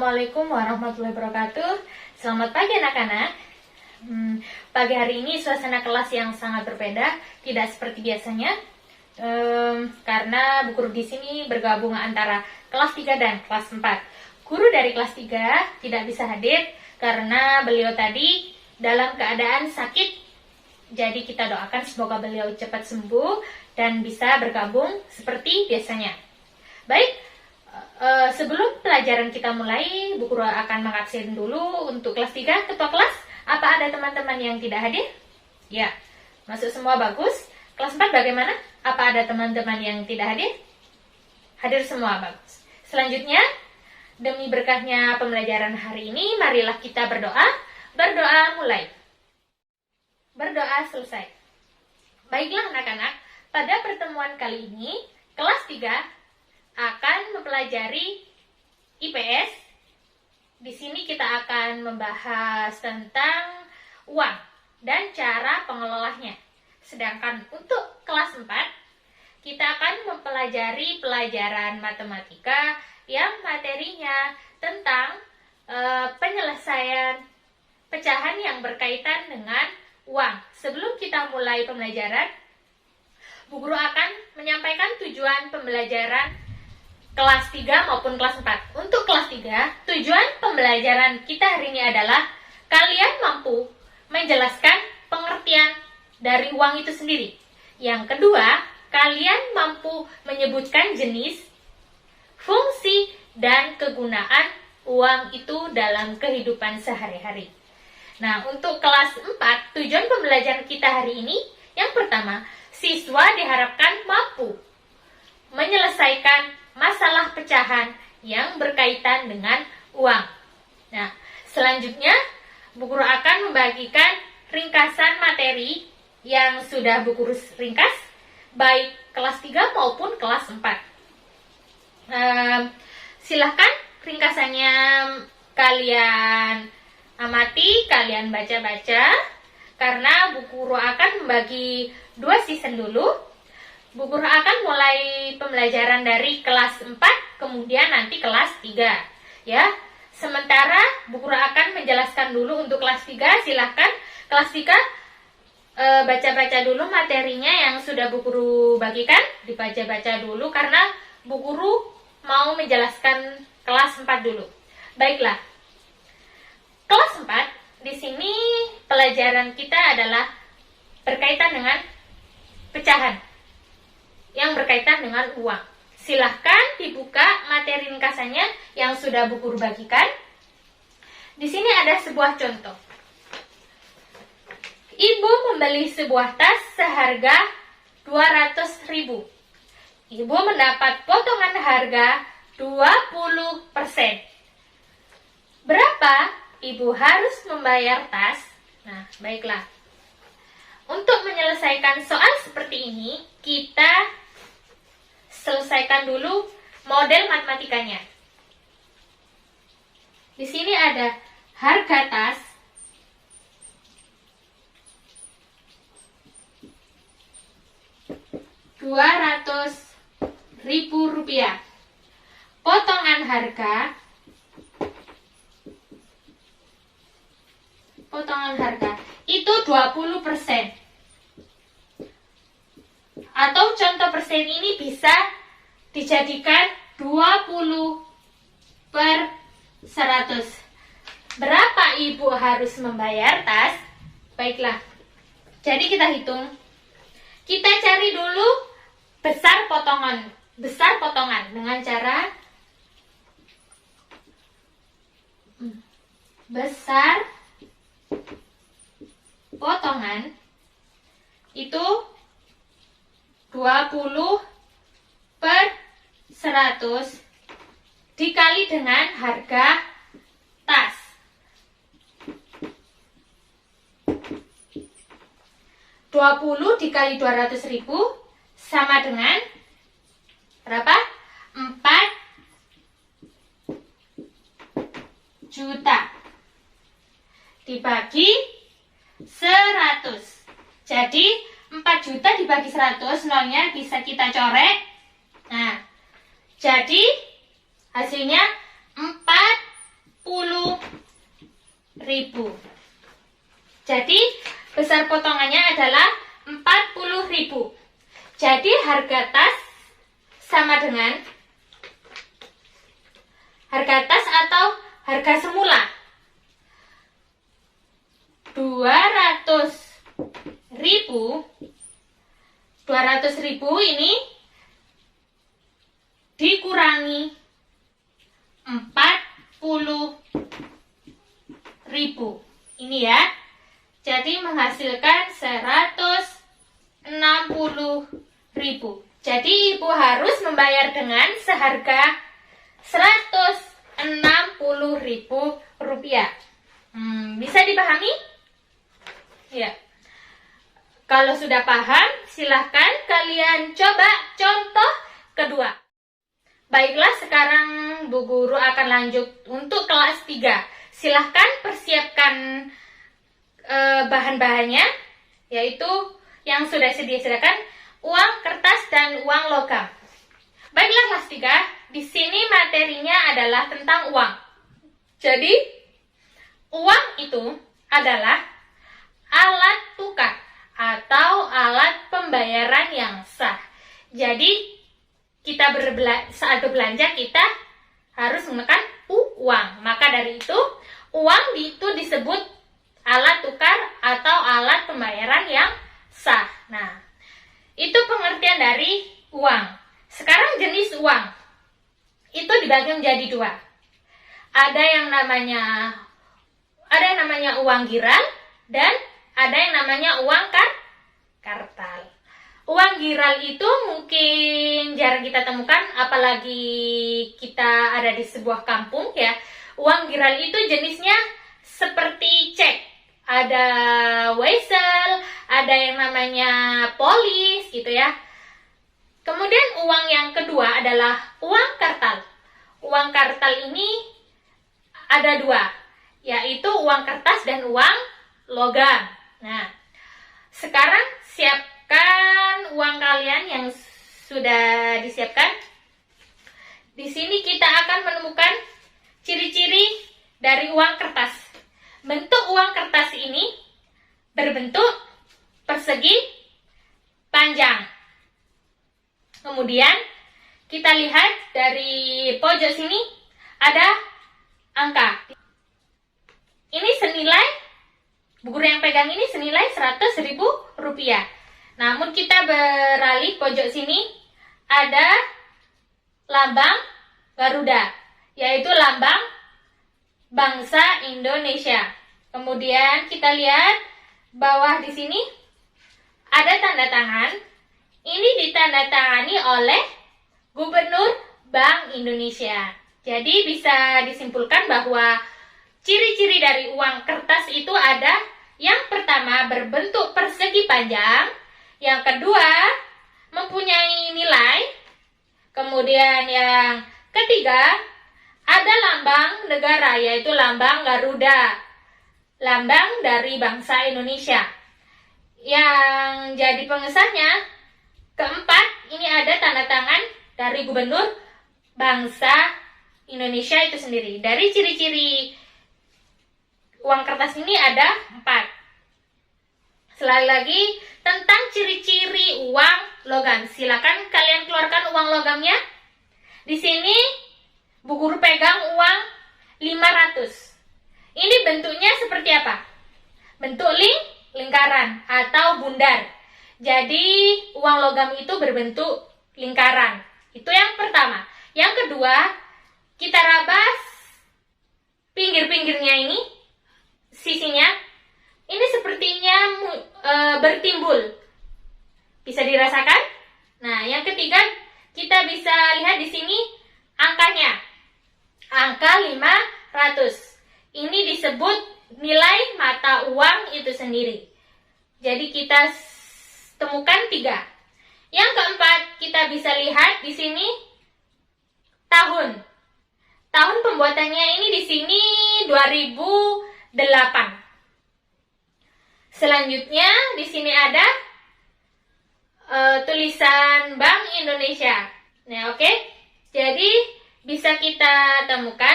Assalamualaikum warahmatullahi wabarakatuh. Selamat pagi anak-anak. Pagi hari ini suasana kelas yang sangat berbeda, tidak seperti biasanya. Karena Bu Guru di sini bergabung antara kelas 3 dan kelas 4. Guru dari kelas 3 tidak bisa hadir karena beliau tadi dalam keadaan sakit. Jadi kita doakan semoga beliau cepat sembuh dan bisa bergabung seperti biasanya. Baik. Sebelum pelajaran kita mulai, Bu Guru akan mengabsen dulu untuk kelas 3. Ketua kelas, apa ada teman-teman yang tidak hadir? Ya, masuk semua bagus. Kelas 4 bagaimana? Apa ada teman-teman yang tidak hadir? Hadir semua, bagus. Selanjutnya, demi berkahnya pembelajaran hari ini, marilah kita berdoa. Berdoa mulai. Berdoa selesai. Baiklah anak-anak, pada pertemuan kali ini, kelas 3 akan mempelajari IPS. Di sini kita akan membahas tentang uang dan cara pengelolanya. Sedangkan untuk kelas 4, kita akan mempelajari pelajaran matematika yang materinya tentang penyelesaian pecahan yang berkaitan dengan uang. Sebelum kita mulai pembelajaran, Bu Guru akan menyampaikan tujuan pembelajaran kelas 3 maupun kelas 4. Untuk kelas 3, tujuan pembelajaran kita hari ini adalah kalian mampu menjelaskan pengertian dari uang itu sendiri. Yang kedua, kalian mampu menyebutkan jenis, fungsi, dan kegunaan uang itu dalam kehidupan sehari-hari. Nah, untuk kelas 4, tujuan pembelajaran kita hari ini, yang pertama, siswa diharapkan mampu menyelesaikan masalah pecahan yang berkaitan dengan uang. Nah, selanjutnya Bu Guru akan membagikan ringkasan materi yang sudah Bu Guru ringkas, baik kelas 3 maupun kelas 4. Silahkan ringkasannya kalian amati, kalian baca-baca, karena Bu Guru akan membagi 2 season dulu. Bu Guru akan mulai pembelajaran dari kelas 4, kemudian nanti kelas 3. Ya. Sementara Bu Guru akan menjelaskan dulu untuk kelas 3, silahkan kelas 3 baca-baca dulu materinya yang sudah Bu Guru bagikan, dibaca-baca dulu karena Bu Guru mau menjelaskan kelas 4 dulu. Baiklah. Kelas 4, di sini pelajaran kita adalah berkaitan dengan pecahan yang berkaitan dengan uang. Silahkan dibuka materi ringkasannya yang sudah Bu Guru bagikan. Di sini ada sebuah contoh. Ibu membeli sebuah tas seharga 200.000. Ibu mendapat potongan harga 20%. Berapa Ibu harus membayar tas? Nah, baiklah. Untuk menyelesaikan soal seperti ini, kita selesaikan dulu model matematikanya. Di sini ada harga tas Rp200.000. Potongan harga itu 20%. Atau contoh persen ini bisa dijadikan 20/100. Berapa Ibu harus membayar tas? Baiklah. Jadi kita hitung. Kita cari dulu besar potongan dengan cara besar potongan itu 20/100 dikali dengan harga tas. 20 dikali 200.000 sama dengan berapa? 4 juta dibagi 100. Jadi 4 juta dibagi 100, nolnya bisa kita coret. Nah, jadi hasilnya 4 Jadi besar potongannya adalah 40.000. Jadi harga tas sama dengan harga tas atau harga semula 200.000 ini dikurangi 40.000 ini ya. Jadi menghasilkan 160.000. Jadi ibu harus membayar dengan seharga 160.000 rupiah. Bisa dipahami? Ya. Kalau sudah paham, silahkan kalian coba contoh kedua. Baiklah, sekarang Bu Guru akan lanjut untuk kelas 3. Silahkan persiapkan bahan-bahannya, yaitu yang sudah disediakan uang kertas dan uang logam. Baiklah kelas 3, di sini materinya adalah tentang uang. Jadi, uang itu adalah alat tukar atau alat pembayaran yang sah. Jadi, saat berbelanja kita harus menekan uang. Maka dari itu, uang itu disebut alat tukar atau alat pembayaran yang sah. Nah, itu pengertian dari uang. Sekarang jenis uang itu dibagi menjadi dua. Ada yang namanya uang giral dan ada yang namanya uang kartal. Uang giral itu mungkin jarang kita temukan, apalagi kita ada di sebuah kampung ya. Uang giral itu jenisnya seperti cek, ada wesel, ada yang namanya polis gitu ya. Kemudian uang yang kedua adalah uang kartal. Uang kartal ini ada dua, yaitu uang kertas dan uang logam. Nah, sekarang siapkan uang kalian yang sudah disiapkan. Di sini kita akan menemukan ciri-ciri dari uang kertas. Bentuk uang kertas ini berbentuk persegi panjang. Kemudian kita lihat dari pojok sini ada angka. Ini senilai, Bu Guru yang pegang ini senilai 100.000 rupiah. Namun kita beralih pojok sini ada lambang Garuda, yaitu lambang bangsa Indonesia. Kemudian kita lihat bawah di sini ada tanda tangan. Ini ditandatangani oleh Gubernur Bank Indonesia. Jadi bisa disimpulkan bahwa ciri-ciri dari uang kertas itu ada yang pertama berbentuk persegi panjang, yang kedua mempunyai nilai, kemudian yang ketiga ada lambang negara yaitu lambang Garuda, lambang dari bangsa Indonesia. Yang jadi pengesahnya keempat, ini ada tanda tangan dari Gubernur bangsa Indonesia itu sendiri. Dari ciri-ciri uang kertas ini ada 4. Sekali lagi, tentang ciri-ciri uang logam. Silakan kalian keluarkan uang logamnya. Di sini Bu Guru pegang uang 500. Ini bentuknya seperti apa? Bentuk lingkaran atau bundar. Jadi uang logam itu berbentuk lingkaran. Itu yang pertama. Yang kedua, kita rabas pinggir-pinggirnya ini, sisinya. Ini sepertinya bertimbul. Bisa dirasakan? Nah, yang ketiga, kita bisa lihat di sini angkanya. Angka 500. Ini disebut nilai mata uang itu sendiri. Jadi kita temukan 3. Yang keempat, kita bisa lihat di sini tahun. Tahun pembuatannya ini di sini 2008. Selanjutnya di sini ada tulisan Bank Indonesia. Nah, oke. Jadi bisa kita temukan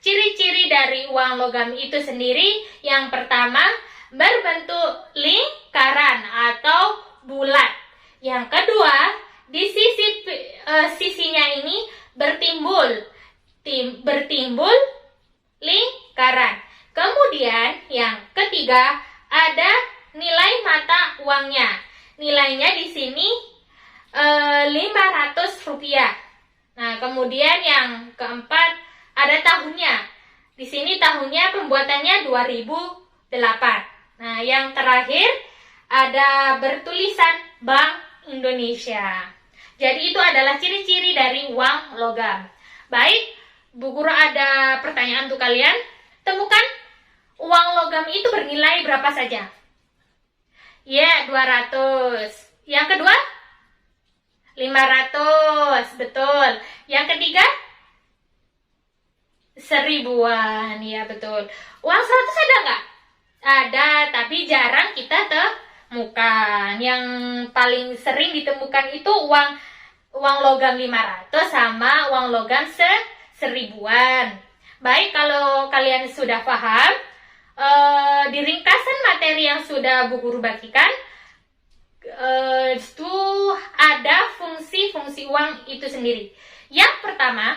ciri-ciri dari uang logam itu sendiri. Yang pertama, berbentuk lingkaran atau bulat. Yang kedua, di sisinya ini bertimbul lingkaran. Kemudian yang ketiga, ada nilai mata uangnya. Nilainya di sini 500 rupiah. Nah, kemudian yang keempat, ada tahunnya. Di sini tahunnya pembuatannya 2008. Nah, yang terakhir ada bertulisan Bank Indonesia. Jadi itu adalah ciri-ciri dari uang logam. Baik, Bu Guru ada pertanyaan untuk kalian. Temukan uang logam itu bernilai berapa saja? Ya, 200. Yang kedua? 500. Betul. Yang ketiga? 1000-an. Ya, betul. Uang 100 ada nggak? Ada, tapi jarang kita temukan. Yang paling sering ditemukan itu uang logam 500 sama uang logam 1000-an. Baik, kalau kalian sudah paham, di ringkasan materi yang sudah Bu Guru bagikan, itu ada fungsi-fungsi uang itu sendiri. Yang pertama,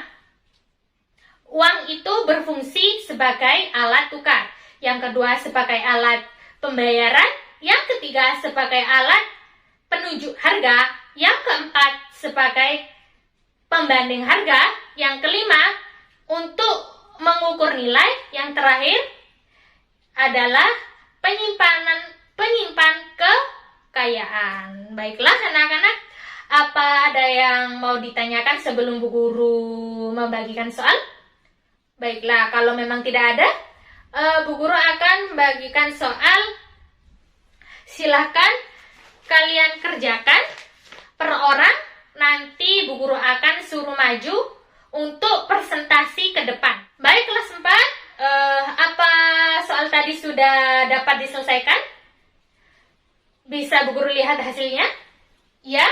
uang itu berfungsi sebagai alat tukar. Yang kedua, sebagai alat pembayaran. Yang ketiga, sebagai alat penunjuk harga. Yang keempat, sebagai pembanding harga. Yang kelima, untuk mengukur nilai. Yang terakhir adalah penyimpan kekayaan. Baiklah anak-anak, apa ada yang mau ditanyakan sebelum Bu Guru membagikan soal? Baiklah, kalau memang tidak ada, Bu Guru akan membagikan soal. Silahkan kalian kerjakan per orang. Nanti Bu Guru akan suruh maju untuk presentasi ke depan. Baik, kelas 4, apa soal tadi sudah dapat diselesaikan? Bisa Bu Guru lihat hasilnya? Ya,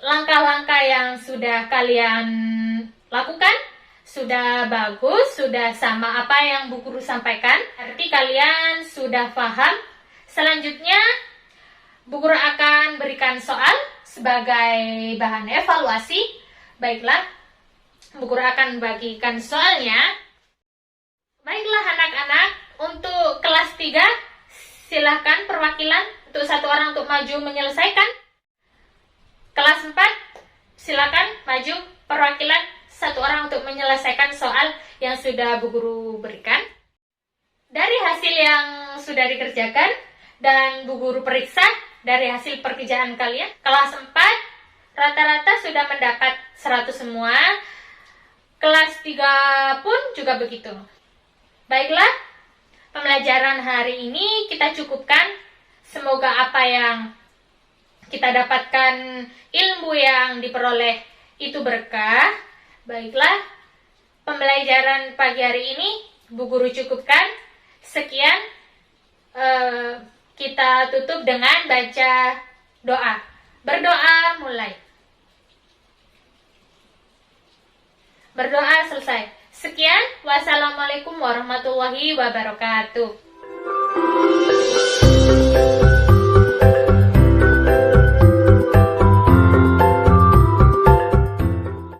langkah-langkah yang sudah kalian lakukan sudah bagus, sudah sama apa yang Bu Guru sampaikan. Berarti kalian sudah paham. Selanjutnya, Bu Guru akan berikan soal sebagai bahan evaluasi. Baiklah, Bu Guru akan bagikan soalnya. Baiklah anak-anak, untuk kelas 3, silahkan perwakilan untuk satu orang untuk maju menyelesaikan. Kelas 4, silakan maju perwakilan satu orang untuk menyelesaikan soal yang sudah Bu Guru berikan. Dari hasil yang sudah dikerjakan dan Bu Guru periksa dari hasil pekerjaan kalian, kelas 4 rata-rata sudah mendapat 100 semua. Kelas 3 pun juga begitu. Baiklah, pembelajaran hari ini kita cukupkan. Semoga apa yang kita dapatkan, ilmu yang diperoleh itu berkah. Baiklah, pembelajaran pagi hari ini Bu Guru cukupkan. Sekian, kita tutup dengan baca doa. Berdoa mulai. Berdoa selesai. Sekian, wassalamualaikum warahmatullahi wabarakatuh.